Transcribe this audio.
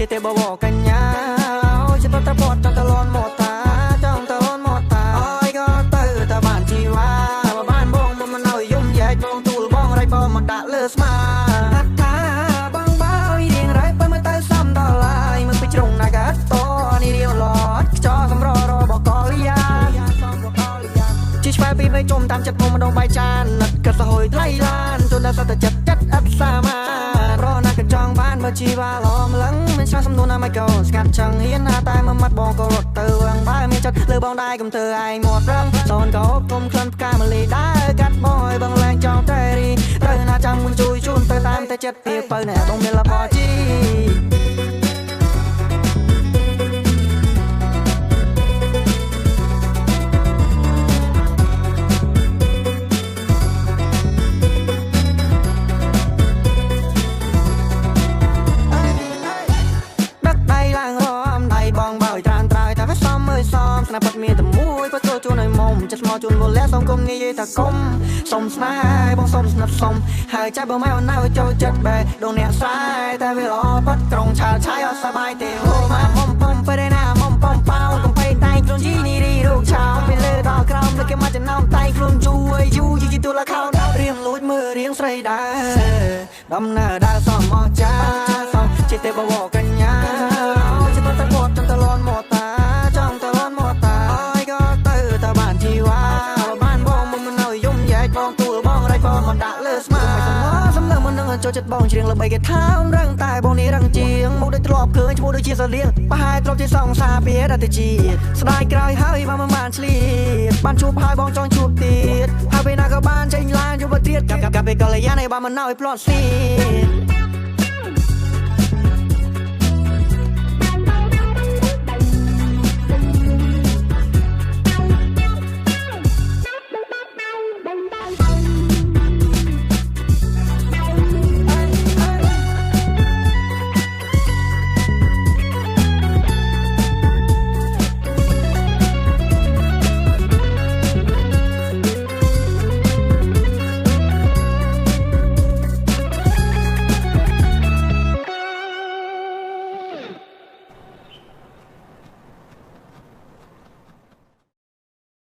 ជាទេបវកញ្ញាជាតតពតចង់តលន់មកតាចង់តលន់មកតាអើយក៏ទៅតែបានជីវ៉ាបានបងមិនឲ្យយំយ៉ែកបងទូលបងរៃបងមកដាក់លើស្មាថាបងបើរៀងរៃបើមកទៅសំដល់ហើយមកពីជ្រុងណាកាត់តនេះរៀងឡត់ខ្ចោសម្ររបកលយាជីឆ្វែពីមិនជុំតាមចិត្តមុំម្ដងបាយចាននឹកក៏សហួយថ្លៃឡានជូនដល់សតចិត្តអត់សាមាប្រណាក៏ចង់បានបើជីវ៉ាឡំលឹងមិនឆ្លាស់សំនួនណាមិយកោស្កាត់ចង់ហ៊ានណាតែមួយម៉ាត់បងក៏រត់ទៅវងបើមានចិត្តលើបងដែរកុំធ្វើឯងមាត់រឹងសនក៏គុំក្លិនផ្កាម្លីដែរកាត់បងឲ្យបងឡើងចង់តែរីត្រូវណាចាំមុនជួយជូនទៅតាមតែចិត្តពីបើណែបងមានលបជីស្នាប់មានតែមួយក៏ចូលជួនឲ្យមុំចិត្តស្មោះជួនវល់សុំគុំនិយាយថាគុំសុំស្នេហ៍បងសុំស្និទ្ធសុំហើយចាំបើមកណាចូលចិត្តបែដងអ្នកស្រែតែវាល្អបាត់ក្រុងឆាលឆាយអត់សប្បាយទេហូមកមុំប៉ុំពេលណាមុំប៉ុំប៉ោកំពេញតែខ្លួនជីនេះរីរូបឆោពីលើដល់ក្រោមលើគេមកចំណោមតែខ្លួនជួយយូយីទូលខោរៀងលួចមើលរៀងស្រីដែរដំណើរដើរសមមកចាសំចិត្តទេបវកញ្ញាចិត្តតែគាត់ចង់តលន់មកតាមកដាក់លើស្មាសំឡេងមិននឹងចូលចិត្តបងច្រៀងល្បីគេថាអមរឹងតែបងនេះរឹងជាងមកដូចធ្លាប់ឃើញឈ្មោះដូចជាសលៀងប្រហែលធ្លាប់ជាសងសាពីរតិជីស្ដាយក្រោយហើយមកមិនបានឆ្លៀតបានជួបហើយបងចង់ជួបទៀតហើយពេលណាក៏បានចេញឡានជួបទៀតកាប់ពេលកល្យានឲ្យបានមិនណោឲ្យផ្្លាត់ស៊ី